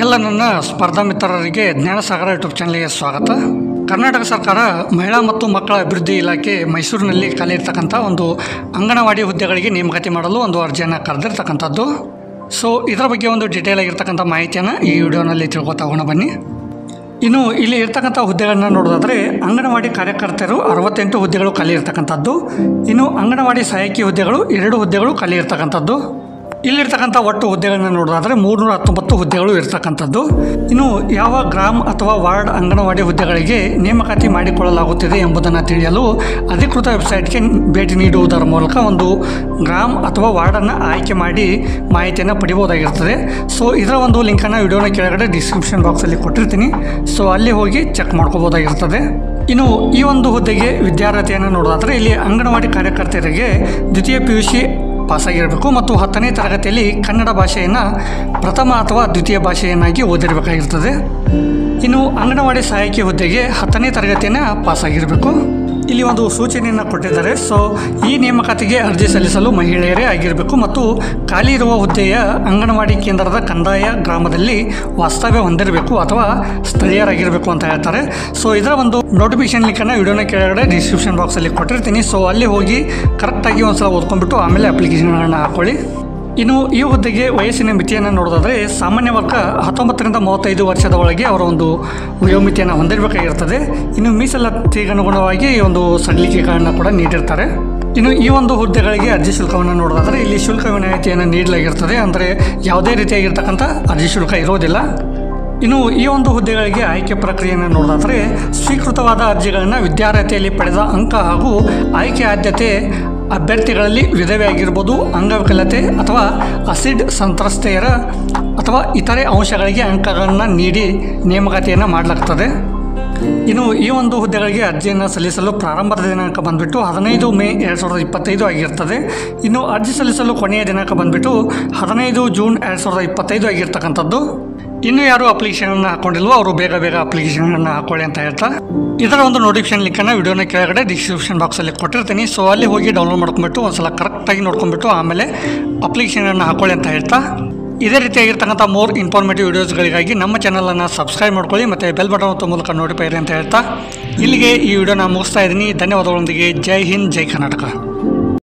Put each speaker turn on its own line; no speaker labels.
ಎಲ್ಲ ನನ್ನ ಸ್ಪರ್ಧಾ ಮಿತ್ರರಿಗೆ ಜ್ಞಾನಸಾಗರ ಯೂಟ್ಯೂಬ್ ಚಾನಲ್ಗೆ ಸ್ವಾಗತ. ಕರ್ನಾಟಕ ಸರ್ಕಾರ ಮಹಿಳಾ ಮತ್ತು ಮಕ್ಕಳ ಅಭಿವೃದ್ಧಿ ಇಲಾಖೆ ಮೈಸೂರಿನಲ್ಲಿ ಖಾಲಿ ಇರ್ತಕ್ಕಂಥ ಒಂದು ಅಂಗನವಾಡಿ ಹುದ್ದೆಗಳಿಗೆ ನೇಮಕಾತಿ ಮಾಡಲು ಒಂದು ಅರ್ಜಿಯನ್ನು ಕರೆದಿರ್ತಕ್ಕಂಥದ್ದು. ಸೊ ಇದರ ಬಗ್ಗೆ ಒಂದು ಡೀಟೇಲ್ ಆಗಿರ್ತಕ್ಕಂಥ ಮಾಹಿತಿಯನ್ನು ಈ ವಿಡಿಯೋನಲ್ಲಿ ತಿಳ್ಕೊತಾ ಹೋಗೋಣ ಬನ್ನಿ. ಇನ್ನು ಇಲ್ಲಿ ಇರ್ತಕ್ಕಂಥ ಹುದ್ದೆಗಳನ್ನ ನೋಡೋದಾದರೆ ಅಂಗನವಾಡಿ ಕಾರ್ಯಕರ್ತರು 68 ಹುದ್ದೆಗಳು ಖಾಲಿ ಇರ್ತಕ್ಕಂಥದ್ದು. ಇನ್ನು ಅಂಗನವಾಡಿ ಸಹಾಯಕಿ ಹುದ್ದೆಗಳು 2 ಹುದ್ದೆಗಳು ಖಾಲಿ ಇರ್ತಕ್ಕಂಥದ್ದು. ಇಲ್ಲಿರ್ತಕ್ಕಂಥ ಒಟ್ಟು ಹುದ್ದೆಗಳನ್ನ ನೋಡೋದಾದರೆ 319 ಹುದ್ದೆಗಳು ಇರ್ತಕ್ಕಂಥದ್ದು. ಇನ್ನು ಯಾವ ಗ್ರಾಮ ಅಥವಾ ವಾರ್ಡ್ ಅಂಗನವಾಡಿ ಹುದ್ದೆಗಳಿಗೆ ನೇಮಕಾತಿ ಮಾಡಿಕೊಳ್ಳಲಾಗುತ್ತಿದೆ ಎಂಬುದನ್ನು ತಿಳಿಯಲು ಅಧಿಕೃತ ವೆಬ್ಸೈಟ್ಗೆ ಭೇಟಿ ನೀಡುವುದರ ಮೂಲಕ ಒಂದು ಗ್ರಾಮ ಅಥವಾ ವಾರ್ಡನ್ನು ಆಯ್ಕೆ ಮಾಡಿ ಮಾಹಿತಿಯನ್ನು ಪಡಿಬೋದಾಗಿರ್ತದೆ. ಸೊ ಇದರ ಒಂದು ಲಿಂಕನ್ನು ವಿಡಿಯೋನ ಕೆಳಗಡೆ ಡಿಸ್ಕ್ರಿಪ್ಷನ್ ಬಾಕ್ಸಲ್ಲಿ ಕೊಟ್ಟಿರ್ತೀನಿ. ಸೊ ಅಲ್ಲಿ ಹೋಗಿ ಚೆಕ್ ಮಾಡ್ಕೋಬೋದಾಗಿರ್ತದೆ. ಇನ್ನು ಈ ಒಂದು ಹುದ್ದೆಗೆ ವಿದ್ಯಾರ್ಹತೆಯನ್ನು ನೋಡೋದಾದರೆ ಇಲ್ಲಿ ಅಂಗನವಾಡಿ ಕಾರ್ಯಕರ್ತರಿಗೆ ದ್ವಿತೀಯ PUC ಪಾಸಾಗಿರಬೇಕು ಮತ್ತು 10ನೇ ತರಗತಿಯಲ್ಲಿ ಕನ್ನಡ ಭಾಷೆಯನ್ನು ಪ್ರಥಮ ಅಥವಾ ದ್ವಿತೀಯ ಭಾಷೆಯನ್ನಾಗಿ ಓದಿರಬೇಕಾಗಿರ್ತದೆ. ಇನ್ನು ಅಂಗನವಾಡಿ ಸಹಾಯಕಿ ಹುದ್ದೆಗೆ 10ನೇ ತರಗತಿಯನ್ನು ಪಾಸಾಗಿರಬೇಕು. ಇಲ್ಲಿ ಒಂದು ಸೂಚನೆಯನ್ನು ಕೊಟ್ಟಿದ್ದಾರೆ. ಸೊ ಈ ನೇಮಕಾತಿಗೆ ಅರ್ಜಿ ಸಲ್ಲಿಸಲು ಮಹಿಳೆಯರೇ ಆಗಿರಬೇಕು ಮತ್ತು ಖಾಲಿ ಇರುವ ಹುದ್ದೆಯ ಅಂಗನವಾಡಿ ಕೇಂದ್ರದ ಕಂದಾಯ ಗ್ರಾಮದಲ್ಲಿ ವಾಸ್ತವ್ಯ ಹೊಂದಿರಬೇಕು ಅಥವಾ ಸ್ಥಳೀಯರಾಗಿರಬೇಕು ಅಂತ ಹೇಳ್ತಾರೆ. ಸೊ ಇದರ ಒಂದು ನೋಟಿಫಿಕೇಶನ್ ಲಿಂಕನ್ನು ವಿಡಿಯೋನ ಕೆಳಗಡೆ ಡಿಸ್ಕ್ರಿಪ್ಷನ್ ಬಾಕ್ಸಲ್ಲಿ ಕೊಟ್ಟಿರ್ತೀನಿ. ಸೊ ಅಲ್ಲಿ ಹೋಗಿ ಕರೆಕ್ಟಾಗಿ ಒಂದ್ಸಲ ಓದ್ಕೊಂಡ್ಬಿಟ್ಟು ಆಮೇಲೆ ಅಪ್ಲಿಕೇಶನ್ಗಳನ್ನು ಹಾಕ್ಕೊಳ್ಳಿ. ಇನ್ನು ಈ ಹುದ್ದೆಗೆ ವಯಸ್ಸಿನ ಮಿತಿಯನ್ನು ನೋಡೋದಾದರೆ ಸಾಮಾನ್ಯ ವರ್ಗ 19 ರಿಂದ 35 ವರ್ಷದ ಒಳಗೆ ಅವರ ಒಂದು ವಯೋಮಿತಿಯನ್ನು ಹೊಂದಿರಬೇಕಾಗಿರ್ತದೆ. ಇನ್ನು ಮೀಸಲಾತಿಗೆ ಅನುಗುಣವಾಗಿ ಒಂದು ಸಡಿಲಿಕೆಗಳನ್ನು ಕೂಡ ನೀಡಿರ್ತಾರೆ. ಇನ್ನು ಈ ಒಂದು ಹುದ್ದೆಗಳಿಗೆ ಅರ್ಜಿ ಶುಲ್ಕವನ್ನು ನೋಡೋದಾದರೆ ಇಲ್ಲಿ ಶುಲ್ಕ ವಿನಾಯಿತಿಯನ್ನು ನೀಡಲಾಗಿರ್ತದೆ. ಅಂದರೆ ಯಾವುದೇ ರೀತಿಯಾಗಿರ್ತಕ್ಕಂಥ ಅರ್ಜಿ ಶುಲ್ಕ ಇರೋದಿಲ್ಲ. ಇನ್ನು ಈ ಒಂದು ಹುದ್ದೆಗಳಿಗೆ ಆಯ್ಕೆ ಪ್ರಕ್ರಿಯೆಯನ್ನು ನೋಡೋದಾದರೆ ಸ್ವೀಕೃತವಾದ ಅರ್ಜಿಗಳನ್ನು ವಿದ್ಯಾರ್ಹತೆಯಲ್ಲಿ ಪಡೆದ ಅಂಕ ಹಾಗೂ ಆಯ್ಕೆ ಆದ್ಯತೆ ಅಭ್ಯರ್ಥಿಗಳಲ್ಲಿ ವಿಧವೆ ಆಗಿರ್ಬೋದು, ಅಂಗವಿಕಲತೆ ಅಥವಾ ಅಸಿಡ್ ಸಂತ್ರಸ್ತೆಯರ ಅಥವಾ ಇತರೆ ಅಂಶಗಳಿಗೆ ಅಂಕಗಳನ್ನು ನೀಡಿ ನೇಮಕಾತಿಯನ್ನು ಮಾಡಲಾಗ್ತದೆ. ಇನ್ನು ಈ ಒಂದು ಹುದ್ದೆಗಳಿಗೆ ಅರ್ಜಿಯನ್ನು ಸಲ್ಲಿಸಲು ಪ್ರಾರಂಭದ ದಿನಾಂಕ ಬಂದುಬಿಟ್ಟು 15 ಮೇ 2025 ಆಗಿರ್ತದೆ. ಇನ್ನು ಅರ್ಜಿ ಸಲ್ಲಿಸಲು ಕೊನೆಯ ದಿನಾಂಕ ಬಂದುಬಿಟ್ಟು 15 ಜೂನ್ 2025 ಆಗಿರ್ತಕ್ಕಂಥದ್ದು. ಇನ್ನು ಯಾರು ಅಪ್ಲಿಕೇಶನನ್ನು ಹಾಕ್ಕೊಂಡಿಲ್ವೋ ಅವರು ಬೇಗ ಅಪ್ಲಿಕೇಶನನ್ನು ಹಾಕೊಳ್ಳಿ ಅಂತ ಹೇಳ್ತಾ ಇದರ ಒಂದು ನೋಟಿಫಿಕೇಶನ್ ಲಿಂಕನ್ನು ವಿಡಿಯೋನ ಕೆಳಗಡೆ ಡಿಸ್ಕ್ರಿಪ್ಷನ್ ಬಾಕ್ಸಲ್ಲಿ ಕೊಟ್ಟಿರ್ತೀನಿ. ಸೊ ಅಲ್ಲಿ ಹೋಗಿ ಡೌನ್ಲೋಡ್ ಮಾಡ್ಕೊಂಡ್ಬಿಟ್ಟು ಒಂದ್ಸಲ ಕರೆಕ್ಟಾಗಿ ನೋಡ್ಕೊಂಡ್ಬಿಟ್ಟು ಆಮೇಲೆ ಅಪ್ಲಿಕೇಶನನ್ನು ಹಾಕೊಳ್ಳಿ ಅಂತ ಹೇಳ್ತಾ ಇದೇ ರೀತಿಯಾಗಿರ್ತಕ್ಕಂಥ ಮೋರ್ ಇನ್ಫಾರ್ಮೇಟಿವ್ ವಿಡಿಯೋಸ್ಗಳಿಗಾಗಿ ನಮ್ಮ ಚಾನಲನ್ನು ಸಬ್ಸ್ಕ್ರೈಬ್ ಮಾಡ್ಕೊಳ್ಳಿ ಮತ್ತು ಬೆಲ್ ಬಟನ್ ಒತ್ತೋ ಮೂಲಕ ನೋಟಿಫೈ ಅಂತ ಹೇಳ್ತಾ ಇಲ್ಲಿಗೆ ಈ ವಿಡಿಯೋನ ಮುಗಿಸ್ತಾ ಇದ್ದೀನಿ. ಧನ್ಯವಾದಗಳೊಂದಿಗೆ ಜೈ ಹಿಂದ್, ಜೈ ಕರ್ನಾಟಕ.